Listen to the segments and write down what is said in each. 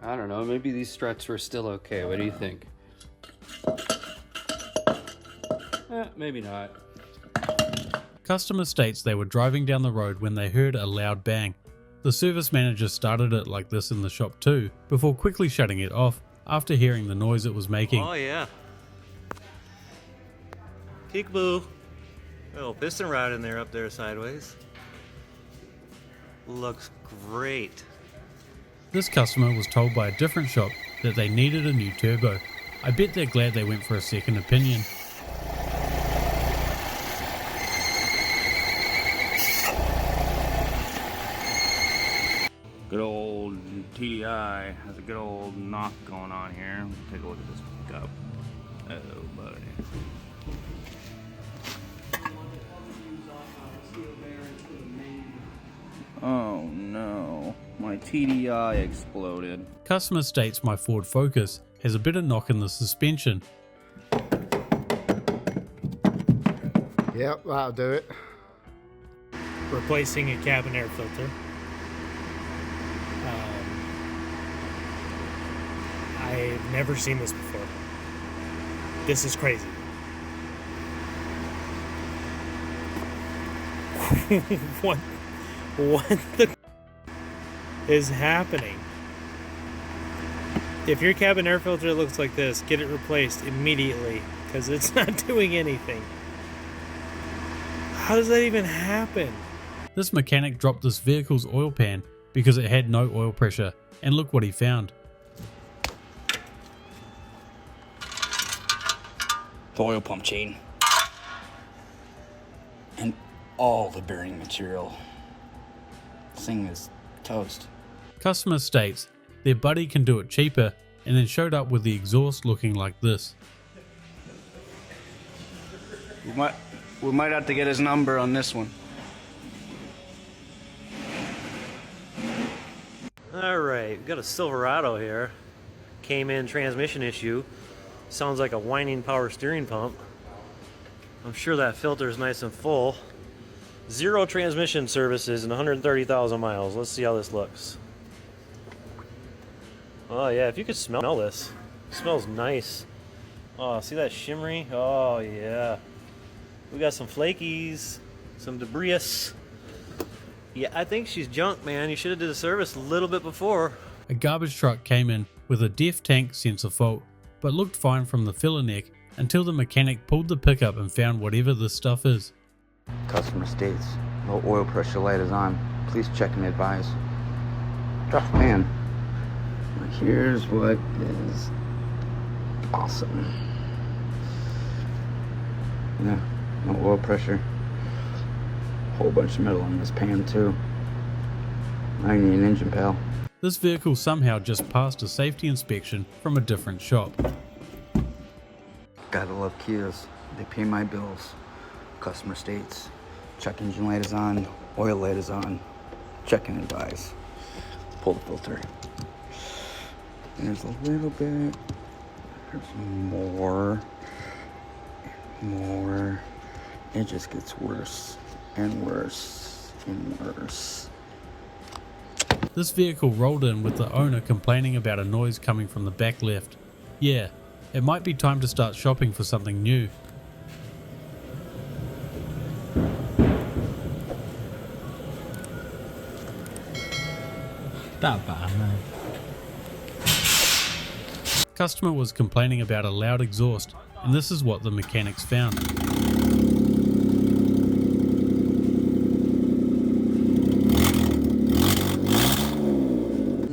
I don't know, maybe these struts were still okay. What do you think? Maybe not. Customer states they were driving down the road when they heard a loud bang. The service manager started it like this in the shop too, before quickly shutting it off after hearing the noise it was making. Oh yeah. Peekaboo. Little piston rod in there up there sideways. Looks great. This customer was told by a different shop that they needed a new turbo. I bet they're glad they went for a second opinion. Good old TDI has a good old knock going on here. Take a look at this pickup. Oh, buddy. Oh no, my TDI exploded. Customer states my Ford Focus has a bit of knock in the suspension. Yep, that'll do it. Replacing a cabin air filter. I've never seen this before. This is crazy. What the is happening? If your cabin air filter looks like this, get it replaced immediately because it's not doing anything. How does that even happen? This mechanic dropped this vehicle's oil pan because it had no oil pressure, and look what he found. The oil pump chain. And all the bearing material. This thing is toast. Customer states their buddy can do it cheaper and then showed up with the exhaust looking like this. We might have to get his number on this one. Alright, we've got a Silverado here. Came in transmission issue. Sounds like a whining power steering pump. I'm sure that filter is nice and full. 0 transmission services and 130,000 miles. Let's see how this looks. Oh yeah, if you could smell this. It smells nice. Oh, see that shimmery? Oh yeah. We got some flakies, some debris. Yeah, I think she's junk, man. You should have did a service a little bit before. A garbage truck came in with a DEF tank sensor fault, but looked fine from the filler neck until the mechanic pulled the pickup and found whatever this stuff is. Customer states, no oil pressure light is on. Please check and advise. Tough man. Now here's what is awesome. Yeah, no oil pressure. Whole bunch of metal in this pan too. I need an engine, pal. This vehicle somehow just passed a safety inspection from a different shop. Gotta love Kias. They pay my bills. Customer states, check engine light is on, oil light is on, check and advise. Pull the filter. There's a little bit, there's more, it just gets worse and worse and worse. This vehicle rolled in with the owner complaining about a noise coming from the back left. Yeah, it might be time to start shopping for something new. Customer was complaining about a loud exhaust, and this is what the mechanics found.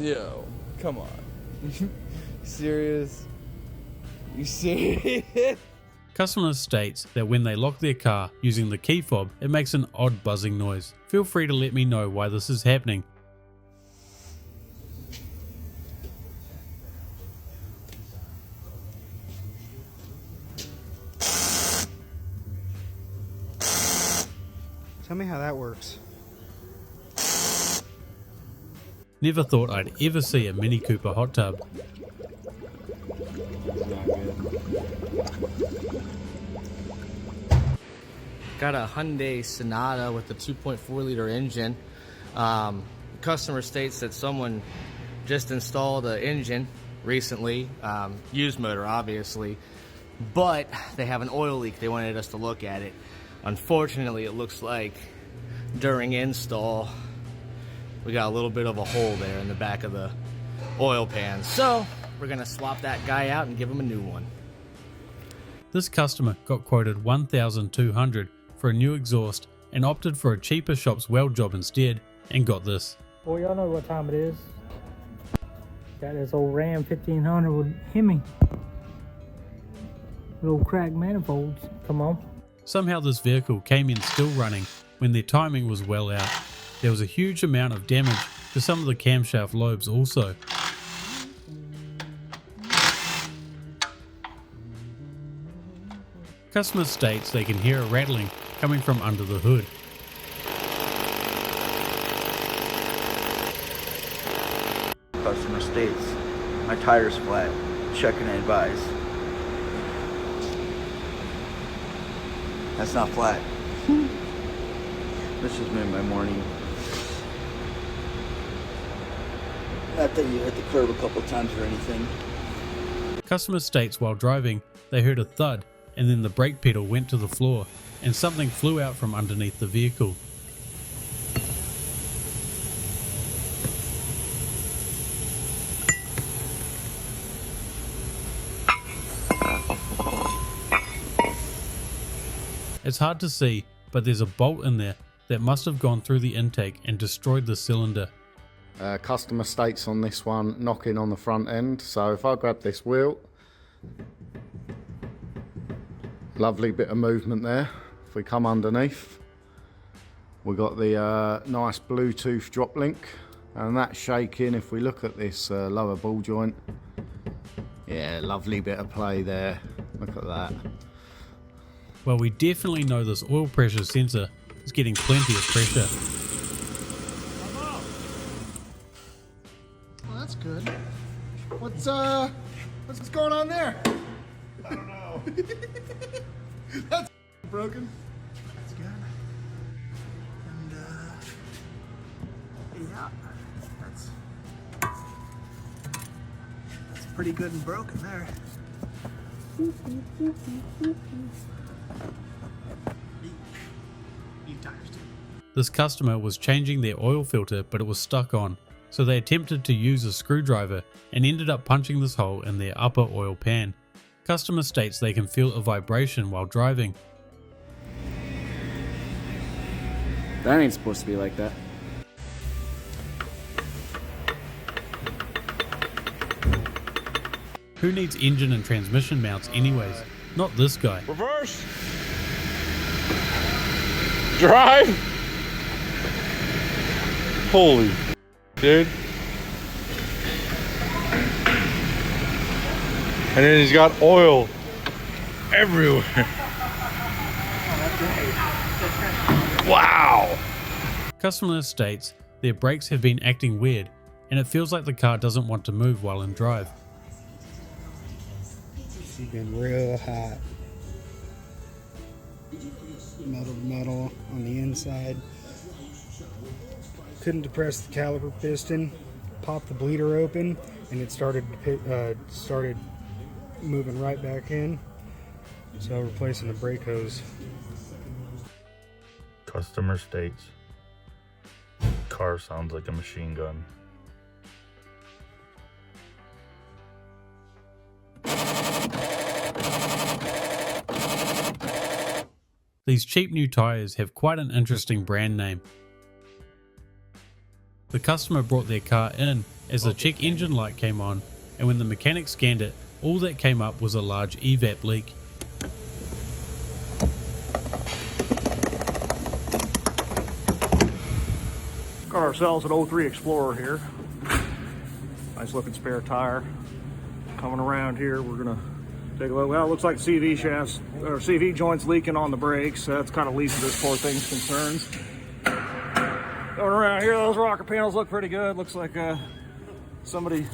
Yo, come on. Serious? You serious? Customer states that when they lock their car using the key fob, it makes an odd buzzing noise. Feel free to let me know why this is happening. Tell me how that works. Never thought I'd ever see a Mini Cooper hot tub. Got a Hyundai Sonata with a 2.4 liter engine. Customer states that someone just installed an engine recently, used motor obviously, but they have an oil leak. They wanted us to look at it. Unfortunately, it looks like during install we got a little bit of a hole there in the back of the oil pan. So we're gonna swap that guy out and give him a new one. This customer got quoted $1,200 for a new exhaust and opted for a cheaper shop's weld job instead and got this. Well, y'all know what time it is. Got this old Ram 1500 with Hemi. Little cracked manifolds. Come on. Somehow this vehicle came in still running when their timing was well out. There was a huge amount of damage to some of the camshaft lobes also. Customer states they can hear a rattling coming from under the hood. Customer states, my tire's flat. Check and advise. That's not flat. This just made my morning. Not that you hit the curb a couple times or anything. Customer states while driving they heard a thud and then the brake pedal went to the floor and something flew out from underneath the vehicle. It's hard to see, but there's a bolt in there that must have gone through the intake and destroyed the cylinder. Customer states on this one knocking on the front end, so if I grab this wheel, lovely bit of movement there. If we come underneath, we got the nice Bluetooth drop link, and that's shaking. If we look at this lower ball joint, yeah, lovely bit of play there. Look at that. Well, we definitely know this oil pressure sensor is getting plenty of pressure. Well, that's good. What's going on there? I don't know. That's broken. That's good. And yeah, that's pretty good and broken there. This customer was changing their oil filter, but it was stuck on, so they attempted to use a screwdriver and ended up punching this hole in their upper oil pan. Customer states they can feel a vibration while driving. That ain't supposed to be like that. Who needs engine and transmission mounts anyways? Not this guy. Reverse. Drive. Holy dude. And then he's got oil everywhere. Wow. Customer states their brakes have been acting weird and it feels like the car doesn't want to move while in drive. She's been real hot. Metal to metal on the inside. Couldn't depress the caliper piston. Popped the bleeder open, and it started moving right back in. So replacing the brake hose. Customer states, car sounds like a machine gun. These cheap new tires have quite an interesting brand name. The customer brought their car in as the check engine light came on, and when the mechanic scanned it, all that came up was a large evap leak. Got ourselves an 03 Explorer here. Nice looking spare tire. Coming around here, we're gonna take a look. Well, it looks like CV shafts or CV joints leaking on the brakes. That's kind of least of this poor thing's concerns. Going around here, those rocker panels look pretty good. Looks like somebody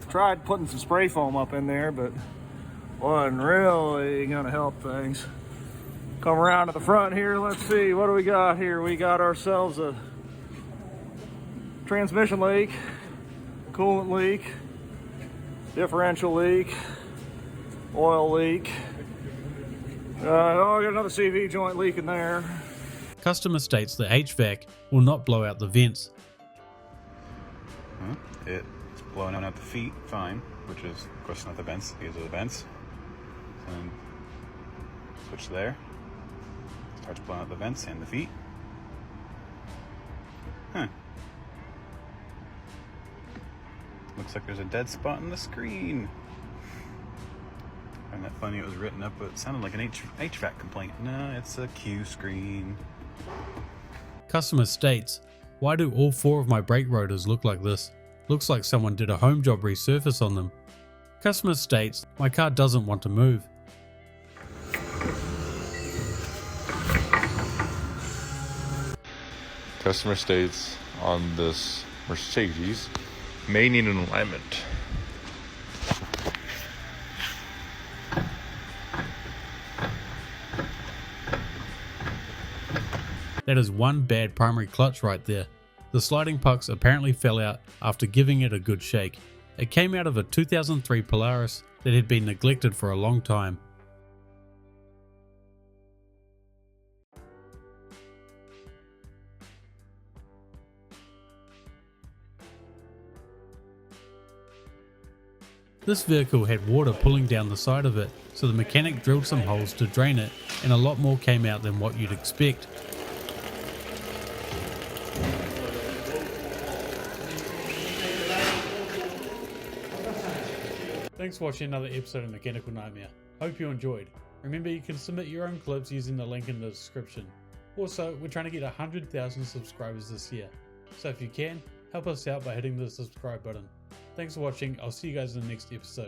tried putting some spray foam up in there, but wasn't really gonna help things. Come around to the front here. Let's see, what do we got here? We got ourselves a transmission leak. coolant leak, differential leak, oil leak. Oh, I got another CV joint leak in there. Customer states the HVAC will not blow out the vents. It's blowing out the feet, fine, which is, of course, not the vents. These are the vents. And switch there. Starts blowing out the vents and the feet. Looks like there's a dead spot in the screen. I find that funny it was written up, but it sounded like an HVAC complaint. No, it's a Q screen. Customer states, why do all 4 of my brake rotors look like this? Looks like someone did a home job resurface on them. Customer states, my car doesn't want to move. Customer states on this Mercedes may need an alignment. That is one bad primary clutch right there. The sliding pucks apparently fell out after giving it a good shake. It came out of a 2003 Polaris that had been neglected for a long time. This vehicle had water pulling down the side of it, so the mechanic drilled some holes to drain it, and a lot more came out than what you'd expect. Thanks for watching another episode of Mechanical Nightmare. Hope you enjoyed. Remember, you can submit your own clips using the link in the description. Also, we're trying to get 100,000 subscribers this year, so if you can, help us out by hitting the subscribe button. Thanks for watching. I'll see you guys in the next episode.